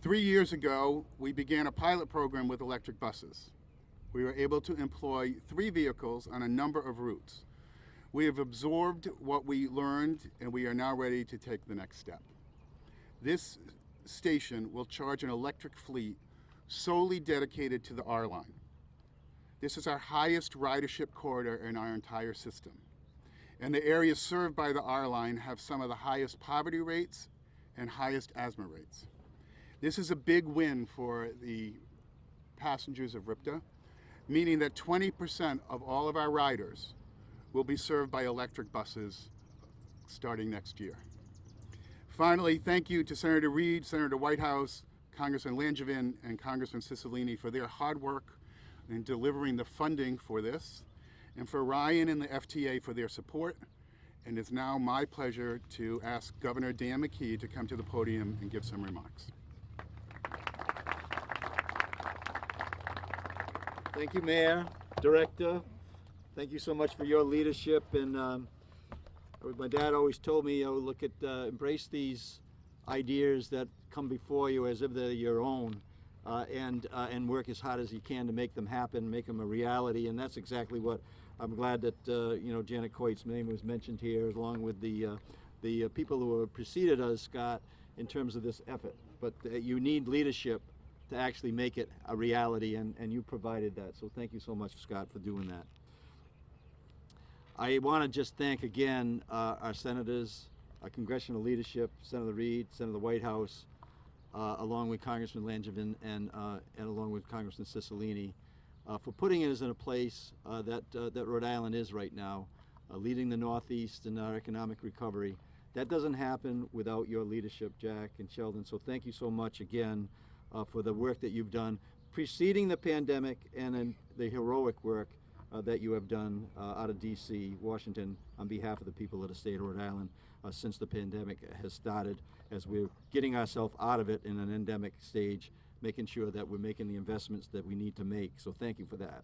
3 years ago, we began a pilot program with electric buses. We were able to employ 3 vehicles on a number of routes. We have absorbed what we learned, and we are now ready to take the next step. This station will charge an electric fleet solely dedicated to the R line. This is our highest ridership corridor in our entire system. And the areas served by the R line have some of the highest poverty rates and highest asthma rates. This is a big win for the passengers of RIPTA, meaning that 20% of all of our riders will be served by electric buses starting next year. Finally, thank you to Senator Reid, Senator Whitehouse, Congressman Langevin, and Congressman Cicilline for their hard work in delivering the funding for this, and for Ryan and the FTA for their support. And it's now my pleasure to ask Governor Dan McKee to come to the podium and give some remarks. Thank you, Mayor, Director. Thank you so much for your leadership. And my dad always told me, look at, embrace these ideas that come before you as if they're your own, and work as hard as you can to make them happen, make them a reality. And that's exactly what I'm glad that Janet Coit's name was mentioned here, along with the people who have preceded us, Scott, in terms of this effort. But you need leadership to actually make it a reality, and you provided that. So thank you so much, Scott, for doing that. I want to just thank again our senators, our congressional leadership, Senator Reid, Senator Whitehouse, along with Congressman Langevin and along with Congressman Cicilline, for putting us in a place that Rhode Island is right now, leading the Northeast in our economic recovery. That doesn't happen without your leadership, Jack and Sheldon. So thank you so much again for the work that you've done preceding the pandemic, and then the heroic work that you have done out of DC, Washington, on behalf of the people of the state of Rhode Island since the pandemic has started, as we're getting ourselves out of it in an endemic stage, making sure that we're making the investments that we need to make. So thank you for that.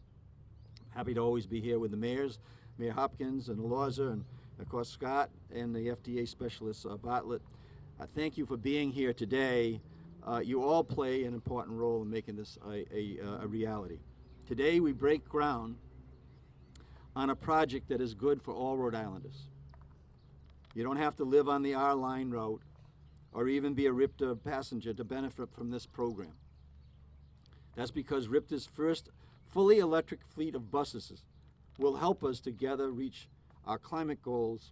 Happy to always be here with the mayors, Mayor Hopkins and Elorza, and of course Scott and the FDA specialist Bartlett. Thank you for being here today. You all play an important role in making this a reality. Today we break ground on a project that is good for all Rhode Islanders. You don't have to live on the R line route or even be a RIPTA passenger to benefit from this program. That's because RIPTA's first fully electric fleet of buses will help us together reach our climate goals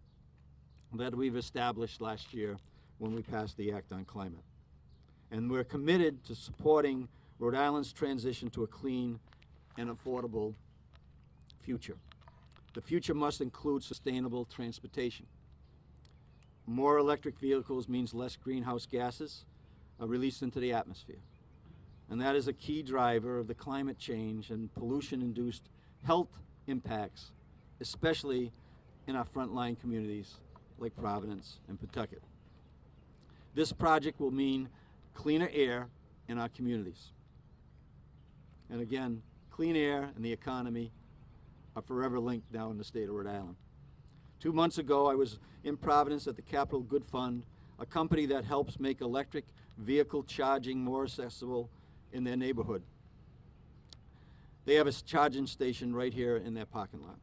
that we've established last year when we passed the Act on Climate. And we're committed to supporting Rhode Island's transition to a clean and affordable future. The future must include sustainable transportation. More electric vehicles means less greenhouse gases released into the atmosphere. And that is a key driver of the climate change and pollution-induced health impacts, especially in our frontline communities like Providence and Pawtucket. This project will mean cleaner air in our communities. And again, clean air and the economy are forever linked now in the state of Rhode Island. 2 months ago, I was in Providence at the Capital Good Fund, a company that helps make electric vehicle charging more accessible in their neighborhood. They have a charging station right here in their parking lot.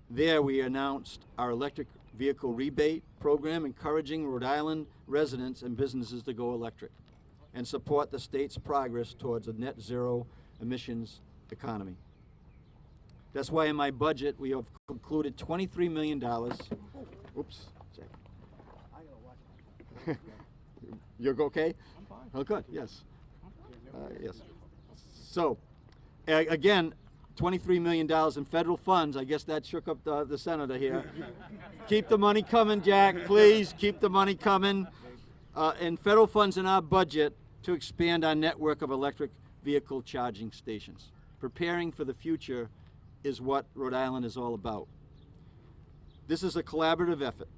There we announced our electric vehicle rebate program, encouraging Rhode Island residents and businesses to go electric and support the state's progress towards a net zero emissions economy. That's why in my budget we have included $23 million. Oops, check. You're okay? I'm fine. Oh, good, yes. Yes. So, again, $23 million in federal funds. I guess that shook up the senator here. Keep the money coming, Jack, please. Keep the money coming. And federal funds in our budget to expand our network of electric vehicle charging stations. Preparing for the future is what Rhode Island is all about. This is a collaborative effort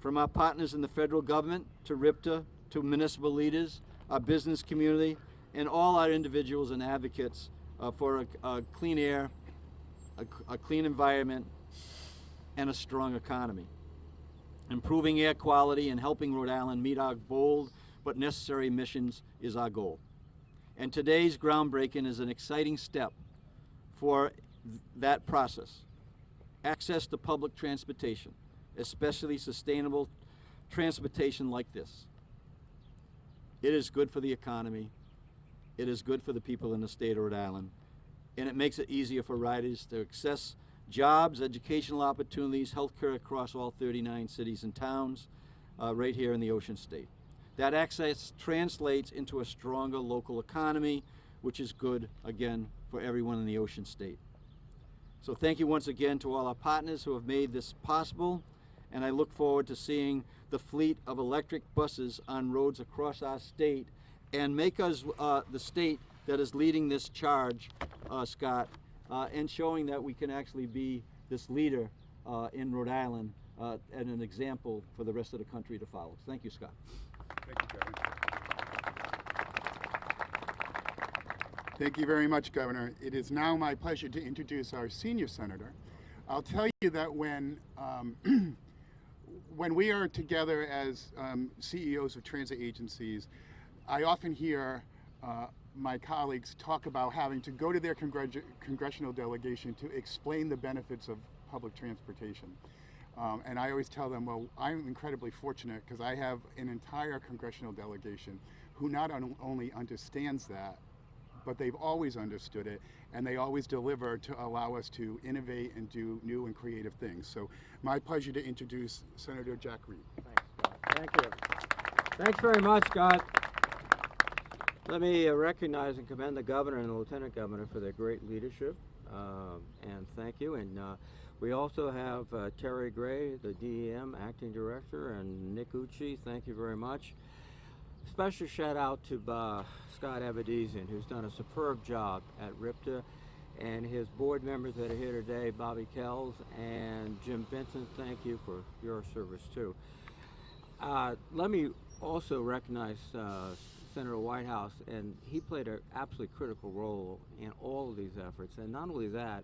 from our partners in the federal government to RIPTA, to municipal leaders, our business community, and all our individuals and advocates for a clean air, a clean environment, and a strong economy. Improving air quality and helping Rhode Island meet our bold but necessary emissions is our goal. And today's groundbreaking is an exciting step for that process. Access to public transportation, especially sustainable transportation like this. It is good for the economy. It is good for the people in the state of Rhode Island. And it makes it easier for riders to access jobs, educational opportunities, healthcare across all 39 cities and towns right here in the Ocean State. That access translates into a stronger local economy, which is good, again, for everyone in the Ocean State. So thank you once again to all our partners who have made this possible, and I look forward to seeing the fleet of electric buses on roads across our state and make us the state that is leading this charge, Scott, and showing that we can actually be this leader in Rhode Island and an example for the rest of the country to follow. Thank you, Scott. Thank you, Governor. Thank you very much, Governor. It is now my pleasure to introduce our senior senator. I'll tell you that when when we are together as CEOs of transit agencies, I often hear my colleagues talk about having to go to their congressional delegation to explain the benefits of public transportation. And I always tell them, well, I'm incredibly fortunate because I have an entire congressional delegation who not only understands that, but they've always understood it, and they always deliver to allow us to innovate and do new and creative things. So my pleasure to introduce Senator Jack Reed. Thanks, Scott. Thank you. Thanks very much, Scott. Let me recognize and commend the governor and the lieutenant governor for their great leadership, and thank you. And we also have Terry Gray, the DEM acting director, and Nick Ucci. Thank you very much. Special shout out to Scott Abedizian, who's done a superb job at RIPTA, and his board members that are here today, Bobby Kells and Jim Vincent. Thank you for your service too. Let me also recognize Senator Whitehouse, and he played an absolutely critical role in all of these efforts. And not only that,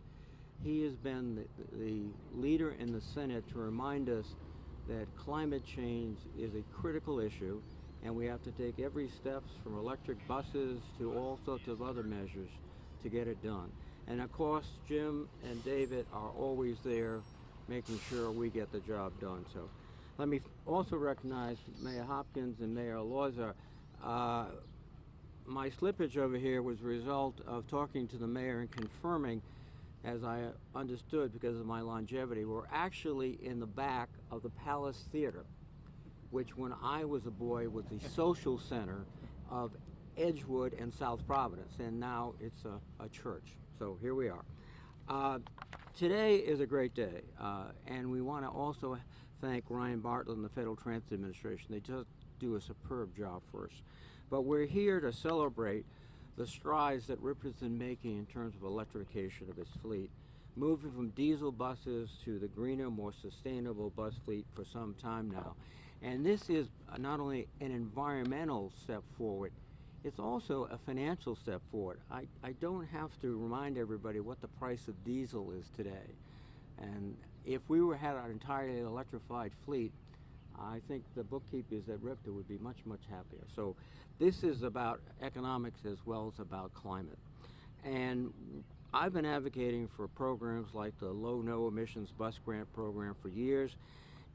he has been the leader in the Senate to remind us that climate change is a critical issue, and we have to take every steps from electric buses to all sorts of other measures to get it done. And of course, Jim and David are always there making sure we get the job done. So let me also recognize Mayor Hopkins and Mayor Loza. My slippage over here was a result of talking to the mayor and confirming, as I understood because of my longevity, we're actually in the back of the Palace Theater, which when I was a boy was the social center of Edgewood and South Providence, and now it's a church. So here we are. Today is a great day, and we want to also thank Ryan Bartlett and the Federal Transit Administration. They just do a superb job for us. But we're here to celebrate the strides that RIPTA's been making in terms of electrification of its fleet, moving from diesel buses to the greener, more sustainable bus fleet for some time now. And this is not only an environmental step forward, it's also a financial step forward. I don't have to remind everybody what the price of diesel is today. And if we had an entirely electrified fleet, I think the bookkeepers at RIPTA would be much, much happier. So this is about economics as well as about climate. And I've been advocating for programs like the low-no emissions bus grant program for years,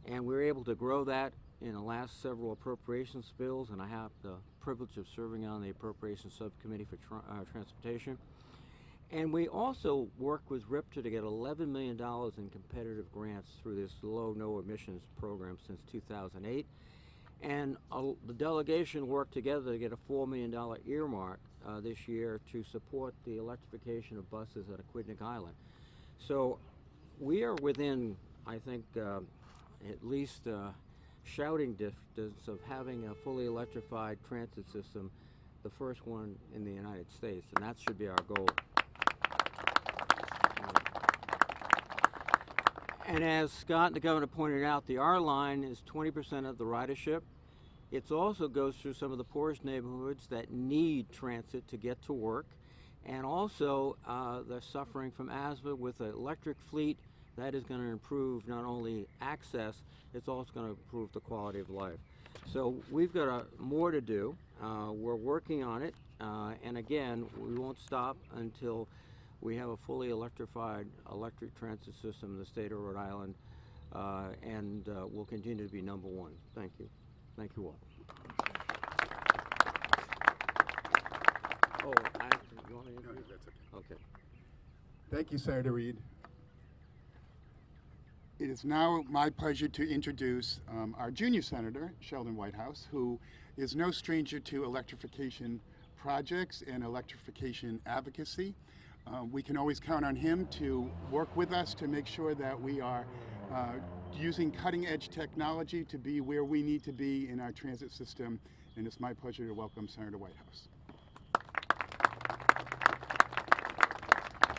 and we were able to grow that in the last several appropriations bills, and I have the privilege of serving on the appropriations subcommittee for transportation. And we also worked with RIPTA to get $11 million in competitive grants through this low-no emissions program since 2008. And the delegation worked together to get a $4 million earmark this year to support the electrification of buses at Aquidneck Island. So we are within, I think, at least shouting distance of having a fully electrified transit system, the first one in the United States, and that should be our goal. And as Scott and the governor pointed out, the R line is 20% of the ridership. It also goes through some of the poorest neighborhoods that need transit to get to work. And also, they're suffering from asthma. With an electric fleet, that is going to improve not only access, it's also going to improve the quality of life. So we've got more to do. We're working on it, and again, we won't stop until we have a fully electrified electric transit system in the state of Rhode Island, and we'll continue to be number one. Thank you. Thank you all. Oh, you want me to introduce? That's okay. Okay. Thank you, Senator Reid. It is now my pleasure to introduce our junior senator, Sheldon Whitehouse, who is no stranger to electrification projects and electrification advocacy. We can always count on him to work with us to make sure that we are using cutting-edge technology to be where we need to be in our transit system, and it's my pleasure to welcome Senator Whitehouse.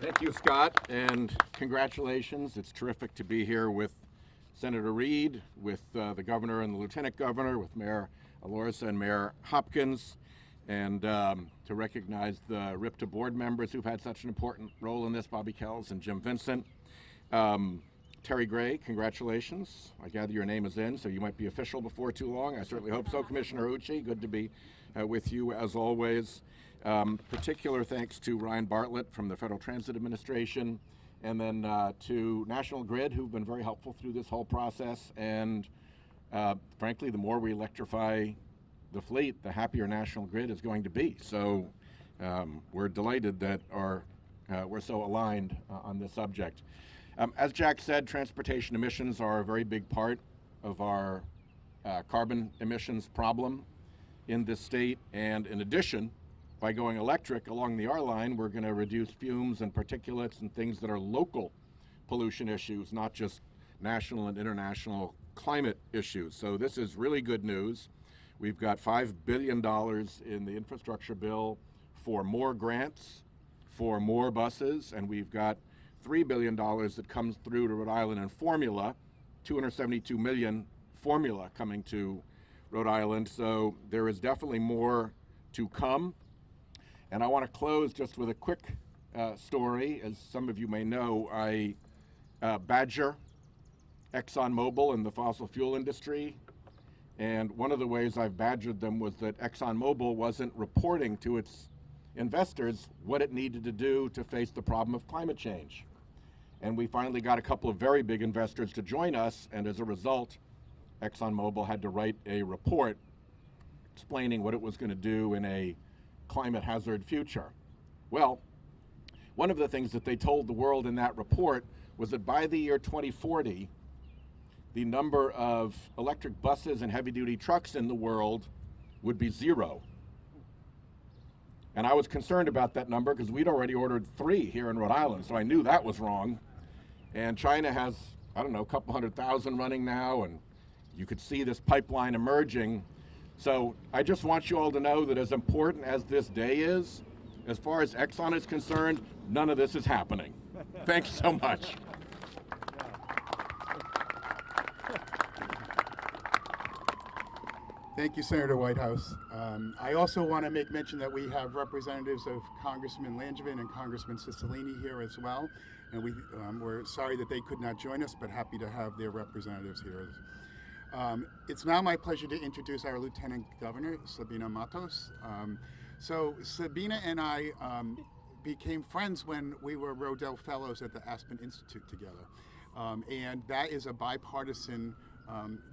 Thank you, Scott, and congratulations. It's terrific to be here with Senator Reid, with the governor and the lieutenant governor, with Mayor Alorza and Mayor Hopkins, and to recognize the RIPTA board members who've had such an important role in this, Bobby Kells and Jim Vincent. Terry Gray, congratulations. I gather your name is in, so you might be official before too long. I certainly hope so. Commissioner Ucci, good to be with you as always. Particular thanks to Ryan Bartlett from the Federal Transit Administration, and then to National Grid, who've been very helpful through this whole process. And frankly, the more we electrify the fleet, the happier National Grid is going to be. So we're delighted that we're so aligned on this subject. As Jack said, transportation emissions are a very big part of our carbon emissions problem in this state. And in addition, by going electric along the R line, we're going to reduce fumes and particulates and things that are local pollution issues, not just national and international climate issues. So this is really good news. We've got $5 billion in the infrastructure bill for more grants, for more buses, and we've got $3 billion that comes through to Rhode Island in formula, $272 million formula coming to Rhode Island. So there is definitely more to come. And I want to close just with a quick story. As some of you may know, I badger ExxonMobil and the fossil fuel industry. And one of the ways I've badgered them was that ExxonMobil wasn't reporting to its investors what it needed to do to face the problem of climate change. And we finally got a couple of very big investors to join us, and as a result, ExxonMobil had to write a report explaining what it was going to do in a climate hazard future. Well, one of the things that they told the world in that report was that by the year 2040, the number of electric buses and heavy-duty trucks in the world would be 0. And I was concerned about that number because we'd already ordered 3 here in Rhode Island, so I knew that was wrong. And China has, I don't know, a couple 100,000 running now, and you could see this pipeline emerging. So I just want you all to know that as important as this day is, as far as Exxon is concerned, none of this is happening. Thanks so much. Thank you, Senator Whitehouse. I also want to make mention that we have representatives of Congressman Langevin and Congressman Cicilline here as well. And we're sorry that they could not join us, but happy to have their representatives here. It's now my pleasure to introduce our Lieutenant Governor, Sabina Matos. So Sabina and I became friends when we were Rodel Fellows at the Aspen Institute together. And that is a bipartisan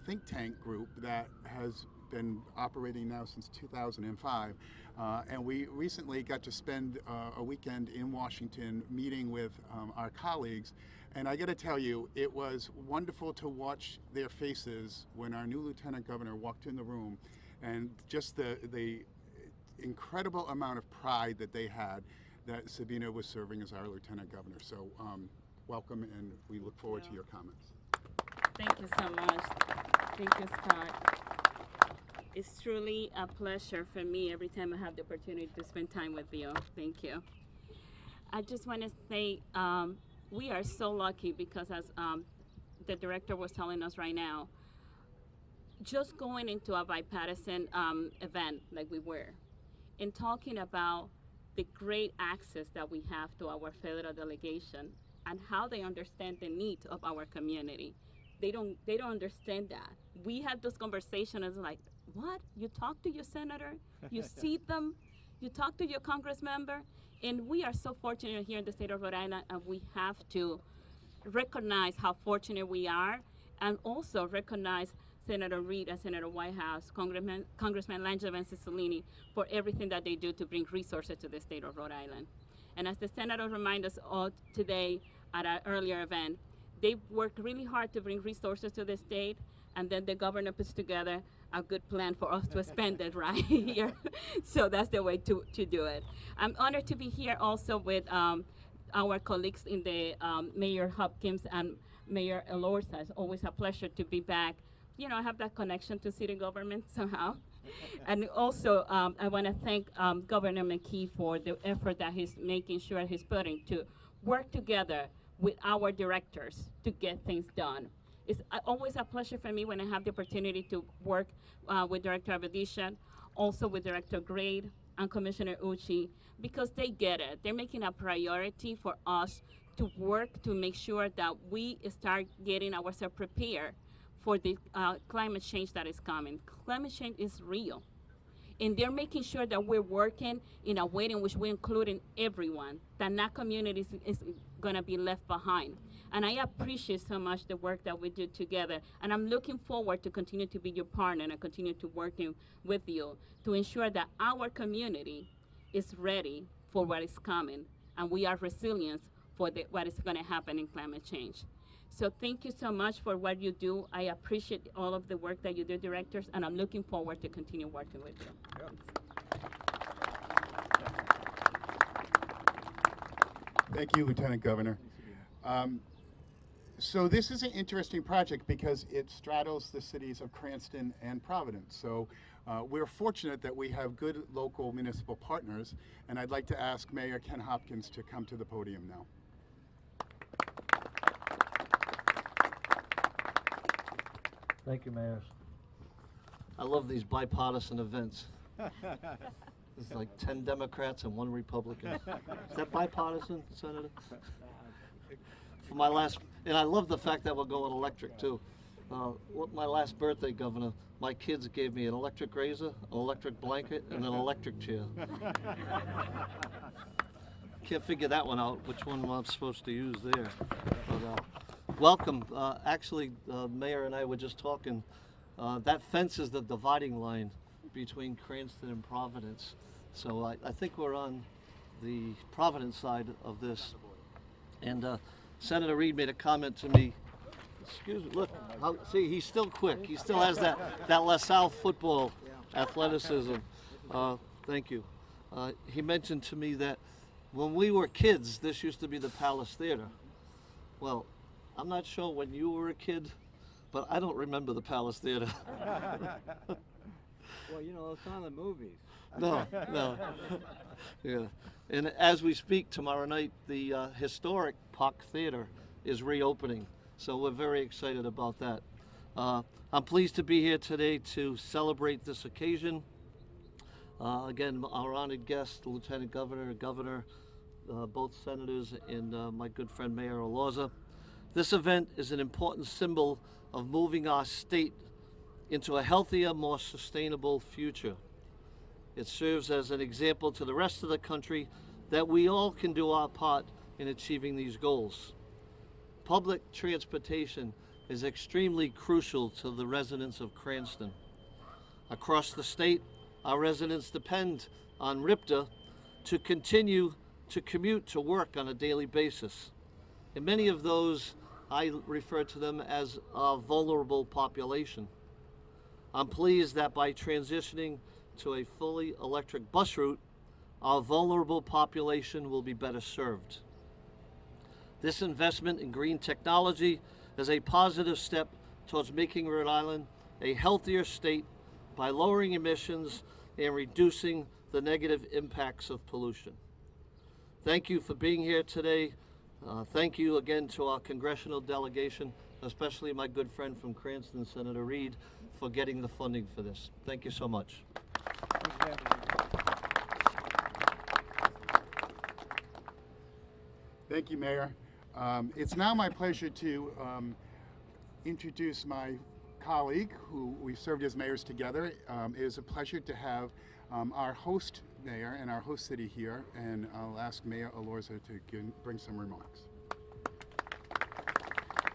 think tank group that has been operating now since 2005. And we recently got to spend a weekend in Washington meeting with our colleagues. And I got to tell you, it was wonderful to watch their faces when our new Lieutenant Governor walked in the room, and just the incredible amount of pride that they had that Sabina was serving as our Lieutenant Governor. So welcome, and we look forward to your comments. Thank you so much. Thank you, Scott. It's truly a pleasure for me every time I have the opportunity to spend time with you. Thank you. I just want to say we are so lucky because, as the director was telling us right now, just going into a bipartisan event like we were and talking about the great access that we have to our federal delegation and how they understand the needs of our community. They don't understand that. We had those conversations like, what? You talk to your senator, you see them, you talk to your congress member, and we are so fortunate here in the state of Rhode Island, and we have to recognize how fortunate we are, and also recognize Senator Reid and Senator Whitehouse, Congressman Langevin and Cicilline, for everything that they do to bring resources to the state of Rhode Island. And as the senator reminded us all today at our earlier event, they work really hard to bring resources to the state, and then the governor puts together a good plan for us to spend it right here. So that's the way to do it. I'm honored to be here also with our colleagues in the Mayor Hopkins and Mayor Elorza. It's always a pleasure to be back. You know, I have that connection to city government somehow. And also, I want to thank Governor McKee for the effort that he's making sure he's putting to work together with our directors to get things done. It's always a pleasure for me when I have the opportunity to work with Director Abedishan, also with Director Grade and Commissioner Uchi, because they get it. They're making a priority for us to work to make sure that we start getting ourselves prepared for the climate change that is coming. Climate change is real. And they're making sure that we're working in a way in which we're including everyone, that not community is gonna be left behind. And I appreciate so much the work that we do together. And I'm looking forward to continue to be your partner and continue to working with you to ensure that our community is ready for what is coming, and we are resilient for what is gonna happen in climate change. So thank you so much for what you do. I appreciate all of the work that you do, directors, and I'm looking forward to continue working with you. Thank you, Lieutenant Governor. So this is an interesting project because it straddles the cities of Cranston and Providence. So we're fortunate that we have good local municipal partners, and I'd like to ask Mayor Ken Hopkins to come to the podium now. Thank you, Mayors. I love these bipartisan events. There's like 10 Democrats and 1 Republican. Is that bipartisan, Senator? For my last, and I love the fact that we're going electric too. My last birthday, Governor, my kids gave me an electric razor, an electric blanket, and an electric chair. Can't figure that one out, which one I'm supposed to use there. But, welcome. Actually, Mayor and I were just talking. That fence is the dividing line between Cranston and Providence. So I think we're on the Providence side of this. And Senator Reid made a comment to me. Excuse me, look, see, he's still quick. He still has that LaSalle football athleticism. Thank you. He mentioned to me that when we were kids, this used to be the Palace Theater. Well, I'm not sure when you were a kid, but I don't remember the Palace Theater. Well, you know, it's on the movies. No. Yeah. And as we speak tomorrow night, the historic Park Theater is reopening. So we're very excited about that. I'm pleased to be here today to celebrate this occasion. Again, our honored guest, the Lieutenant Governor, both senators, and my good friend Mayor Elorza. This event is an important symbol of moving our state into a healthier, more sustainable future. It serves as an example to the rest of the country that we all can do our part in achieving these goals. Public transportation is extremely crucial to the residents of Cranston. Across the state, our residents depend on RIPTA to continue to commute to work on a daily basis. And many of those, I refer to them as a vulnerable population. I'm pleased that by transitioning to a fully electric bus route, our vulnerable population will be better served. This investment in green technology is a positive step towards making Rhode Island a healthier state by lowering emissions and reducing the negative impacts of pollution. Thank you for being here today. Thank you again to our congressional delegation, especially my good friend from Cranston, Senator Reid, for getting the funding for this. Thank you so much. Thank you, Mayor. It's now my pleasure to introduce my colleague who we've served as mayors together. It is a pleasure to have our host mayor and our host city here, and I'll ask Mayor Elorza to bring some remarks.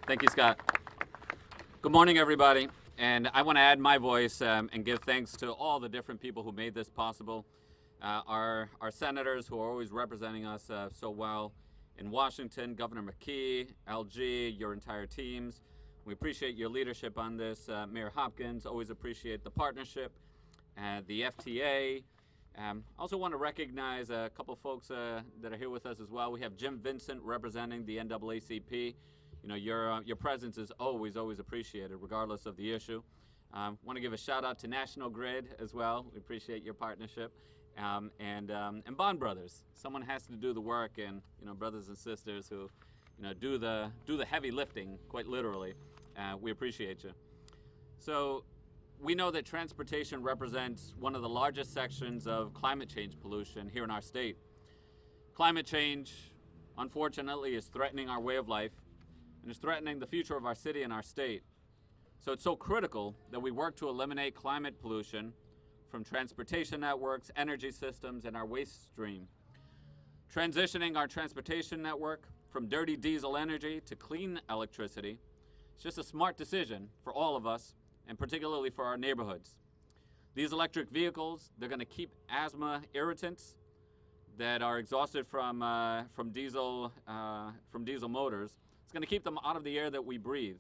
Thank you, Scott. Good morning, everybody. And I want to add my voice and give thanks to all the different people who made this possible. Our senators who are always representing us so well in Washington, Governor McKee, LG, your entire teams. We appreciate your leadership on this. Mayor Hopkins, always appreciate the partnership. The FTA. Also want to recognize a couple folks that are here with us as well. We have Jim Vincent representing the NAACP. You know, your presence is always appreciated, regardless of the issue. Want to give a shout out to National Grid as well. We appreciate your partnership. And Bond Brothers. Someone has to do the work, and you know, brothers and sisters who, you know, do the heavy lifting, quite literally. We appreciate you. So, we know that transportation represents one of the largest sections of climate change pollution here in our state. Climate change, unfortunately, is threatening our way of life and is threatening the future of our city and our state. So it's so critical that we work to eliminate climate pollution from transportation networks, energy systems, and our waste stream. Transitioning our transportation network from dirty diesel energy to clean electricity is just a smart decision for all of us, and particularly for our neighborhoods. These electric vehicles, they're going to keep asthma irritants that are exhausted from diesel motors. It's going to keep them out of the air that we breathe.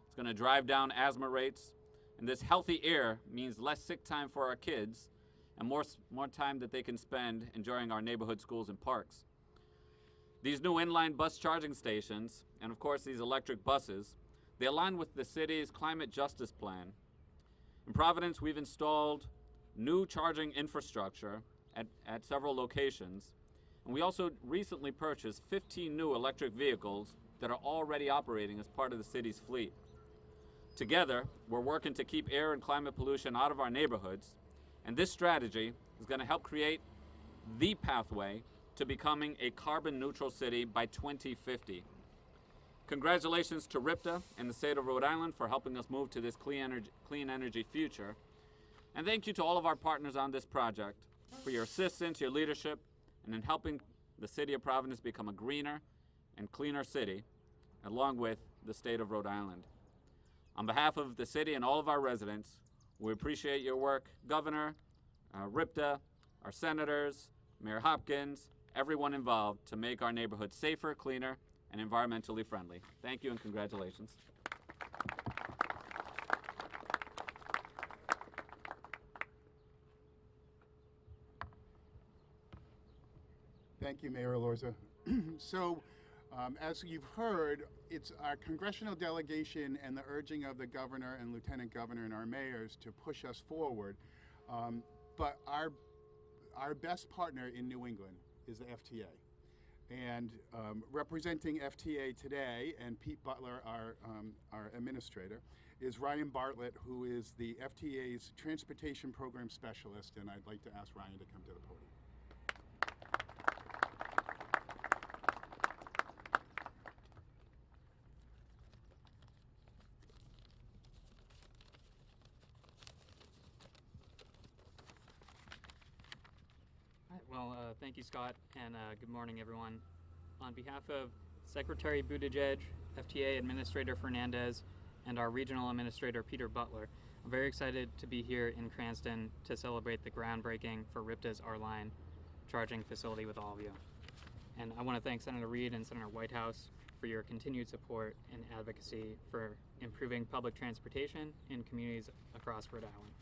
It's going to drive down asthma rates, and this healthy air means less sick time for our kids and more time that they can spend enjoying our neighborhood schools and parks. These new inline bus charging stations, and of course these electric buses, they align with the city's climate justice plan. In Providence, we've installed new charging infrastructure at several locations, and we also recently purchased 15 new electric vehicles that are already operating as part of the city's fleet. Together, we're working to keep air and climate pollution out of our neighborhoods, and this strategy is going to help create the pathway to becoming a carbon neutral city by 2050. Congratulations to RIPTA and the state of Rhode Island for helping us move to this clean energy future. And thank you to all of our partners on this project for your assistance, your leadership, and in helping the city of Providence become a greener and cleaner city, along with the state of Rhode Island. On behalf of the city and all of our residents, we appreciate your work, Governor, RIPTA, our senators, Mayor Hopkins, everyone involved to make our neighborhood safer, cleaner, and environmentally friendly. Thank you and congratulations. Thank you, Mayor Elorza. So, as you've heard, it's our congressional delegation and the urging of the governor and lieutenant governor and our mayors to push us forward. But our best partner in New England is the FTA. And representing FTA today, and Pete Butler, our administrator, is Ryan Bartlett, who is the FTA's Transportation Program Specialist, and I'd like to ask Ryan to come to the podium. Well, thank you, Scott, and good morning, everyone. On behalf of Secretary Buttigieg, FTA Administrator Fernandez, and our Regional Administrator Peter Butler, I'm very excited to be here in Cranston to celebrate the groundbreaking for RIPTA's R-Line charging facility with all of you. And I want to thank Senator Reed and Senator Whitehouse for your continued support and advocacy for improving public transportation in communities across Rhode Island.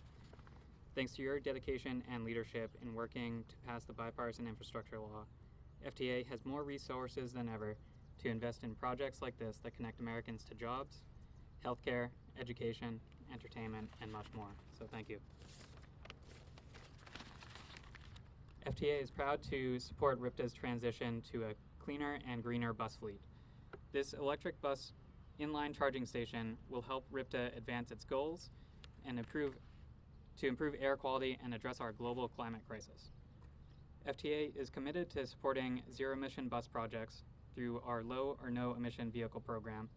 Thanks to your dedication and leadership in working to pass the bipartisan infrastructure law, FTA has more resources than ever to invest in projects like this that connect Americans to jobs, healthcare, education, entertainment, and much more. So thank you. FTA is proud to support RIPTA's transition to a cleaner and greener bus fleet. This electric bus inline charging station will help RIPTA advance its goals and improve air quality and address our global climate crisis. FTA is committed to supporting zero-emission bus projects through our low or no emission vehicle program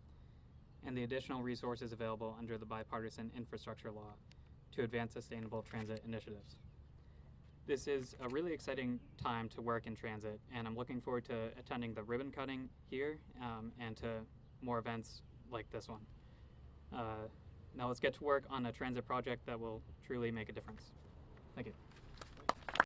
and the additional resources available under the bipartisan infrastructure law to advance sustainable transit initiatives. This is a really exciting time to work in transit, and I'm looking forward to attending the ribbon cutting here and to more events like this one. Now let's get to work on a transit project that will truly make a difference. Thank you.